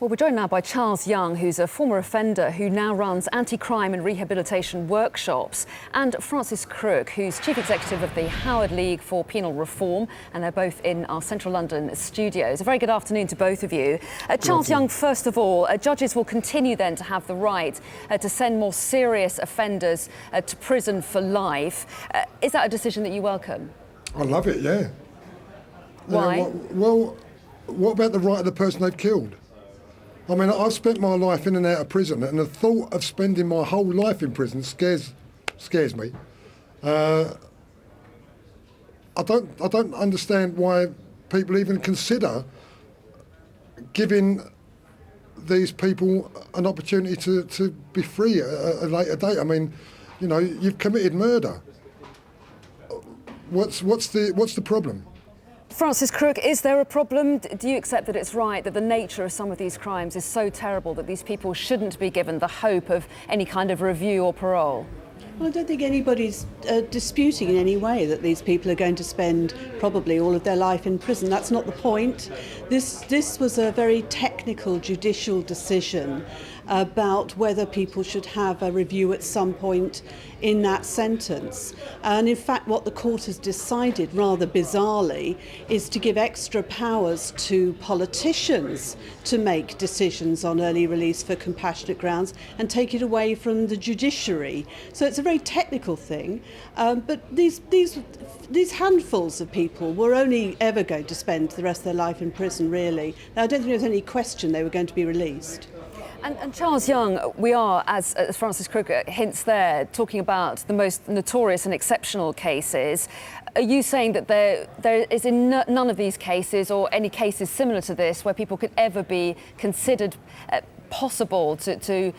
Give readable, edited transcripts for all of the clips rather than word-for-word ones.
Well, we're joined now by Charles Young, who's a former offender who now runs anti-crime and rehabilitation workshops, and Francis Crook, who's Chief Executive of the Howard League for Penal Reform, and they're both in our central London studios. A very good afternoon to both of you. Charles Young, first of all, judges will continue then to have the right to send more serious offenders to prison for life. Is that a decision that you welcome? I love it, yeah. Why? What about the right of the person they've killed? I mean, I've spent my life in and out of prison, and the thought of spending my whole life in prison scares me. I don't understand why people even consider giving these people an opportunity to be free at a later date. I mean, you know, you've committed murder. What's the problem? Francis Crook, is there a problem? Do you accept that it's right that the nature of some of these crimes is so terrible that these people shouldn't be given the hope of any kind of review or parole? Well, I don't think anybody's disputing in any way that these people are going to spend probably all of their life in prison. That's not the point. This was a very technical judicial decision about whether people should have a review at some point in that sentence. And in fact, what the court has decided, rather bizarrely, is to give extra powers to politicians to make decisions on early release for compassionate grounds and take it away from the judiciary. So it's a very technical thing, but these handfuls of people were only ever going to spend the rest of their life in prison, really. Now, I don't think there's any question they were going to be released. And Charles Young, we are, as Francis Crook hints there, talking about the most notorious and exceptional cases. Are you saying that there is in none of these cases, or any cases similar to this, where people could ever be considered possible to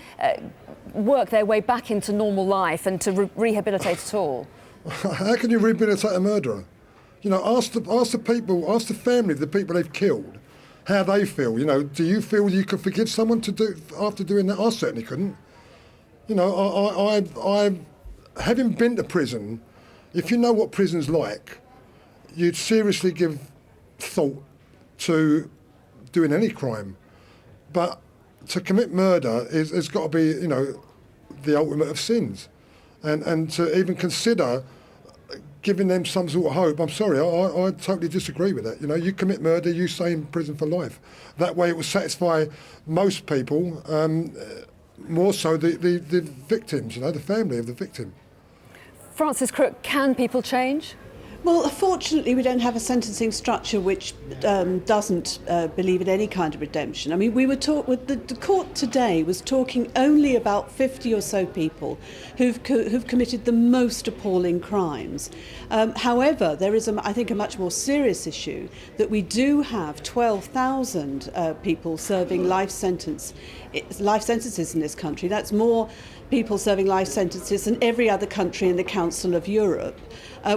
work their way back into normal life and to rehabilitate at all? How can you rehabilitate a murderer? You know, ask the people, ask the family of the people they've killed, how they feel. You know, do you feel you could forgive someone to do after doing that? I certainly couldn't. You know, I having been to prison, if you know what prison's like, you'd seriously give thought to doing any crime. But to commit murder has got to be, you know, the ultimate of sins, and to even consider giving them some sort of hope, I'm sorry, I totally disagree with that. You know, you commit murder, you stay in prison for life. That way it will satisfy most people, more so the victims, you know, the family of the victim. Francis Crook, can people change? Well, fortunately, we don't have a sentencing structure which doesn't believe in any kind of redemption. I mean, the court today was talking only about 50 or so people who've committed the most appalling crimes. However, there is, I think, a much more serious issue that we do have 12,000 people serving life sentences in this country. That's more people serving life sentences than every other country in the Council of Europe,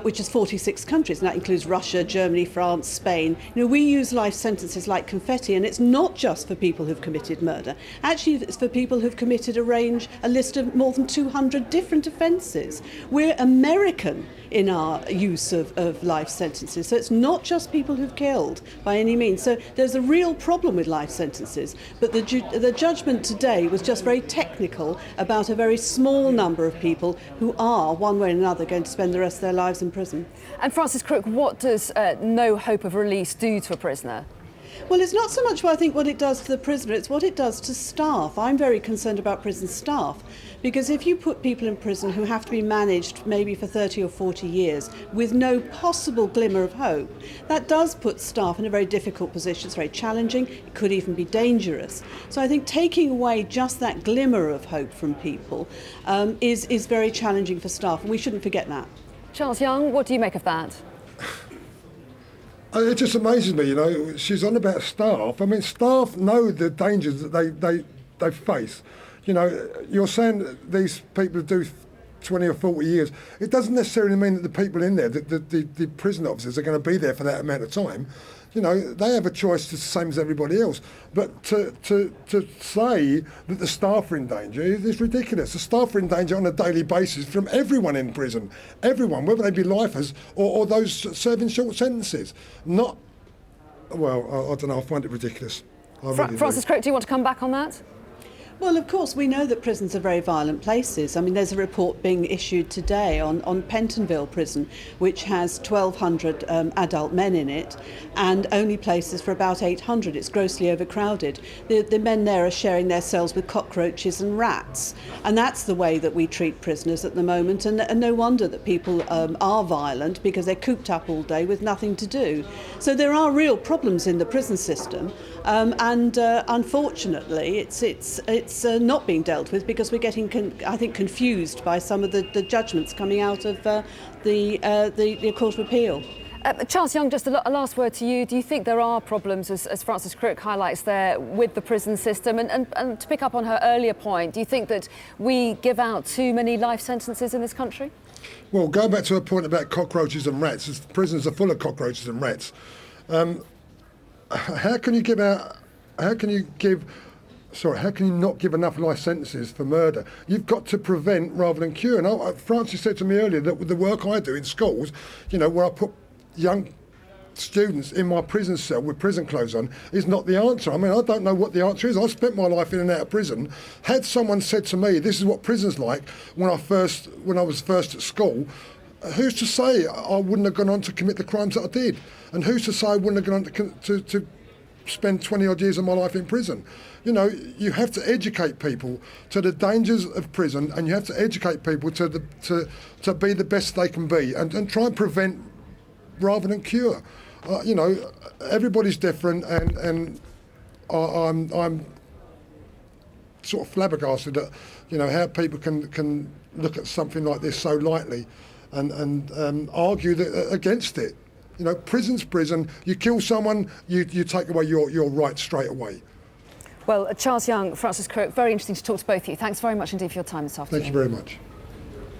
which is 46 countries, and that includes Russia, Germany, France, Spain. You know, we use life sentences like confetti, and it's not just for people who've committed murder. Actually, it's for people who've committed a list of more than 200 different offences. We're American in our use of life sentences, so it's not just people who've killed by any means. So there's a real problem with life sentences, but the judgment today was just very technical about a very small number of people who are, one way or another, going to spend the rest of their lives in prison. And Francis Crook, what does no hope of release do to a prisoner? Well, it's not so much what it does to the prisoner, it's what it does to staff. I'm very concerned about prison staff, because if you put people in prison who have to be managed maybe for 30 or 40 years with no possible glimmer of hope, that does put staff in a very difficult position. It's very challenging, it could even be dangerous. So I think taking away just that glimmer of hope from people is very challenging for staff, and we shouldn't forget that. Charles Young, what do you make of that? It just amazes me, you know, she's on about staff. I mean, staff know the dangers that they face. You know, you're saying that these people do 20 or 40 years. It doesn't necessarily mean that the people in there, the prison officers, are going to be there for that amount of time. You know, they have a choice just the same as everybody else. But to say that the staff are in danger is ridiculous. The staff are in danger on a daily basis from everyone in prison. Everyone, whether they be lifers or those serving short sentences. Not, well, I don't know, I find it ridiculous. I really Francis do. Crick, do you want to come back on that? Well, of course, we know that prisons are very violent places. I mean, there's a report being issued today on Pentonville Prison, which has 1,200 adult men in it, and only places for about 800. It's grossly overcrowded. The men there are sharing their cells with cockroaches and rats, and that's the way that we treat prisoners at the moment. And no wonder that people are violent, because they're cooped up all day with nothing to do. So there are real problems in the prison system, and unfortunately, it's not being dealt with because we're getting, I think, confused by some of the judgments coming out of the Court of Appeal. Charles Young, just a last word to you. Do you think there are problems, as Francis Crick highlights there, with the prison system? And to pick up on her earlier point, do you think that we give out too many life sentences in this country? Well, going back to her point about cockroaches and rats, as prisons are full of cockroaches and rats. How can you not give enough life sentences for murder? You've got to prevent rather than cure. And Francis said to me earlier that with the work I do in schools, where I put young students in my prison cell with prison clothes on, is not the answer. I mean, I don't know what the answer is. I spent my life in and out of prison. Had someone said to me, this is what prison's like when I was first at school, who's to say I wouldn't have gone on to commit the crimes that I did? And who's to say I wouldn't have gone on to spend 20 odd years of my life in prison? You have to educate people to the dangers of prison, and you have to educate people to be the best they can be, and try and prevent rather than cure. Everybody's different, and I'm sort of flabbergasted at how people can look at something like this so lightly and argue against it. Prison's prison. You kill someone, you take away your rights straight away. Well, Charles Young, Francis Crick, very interesting to talk to both of you. Thanks very much indeed for your time this afternoon. Thank you very much.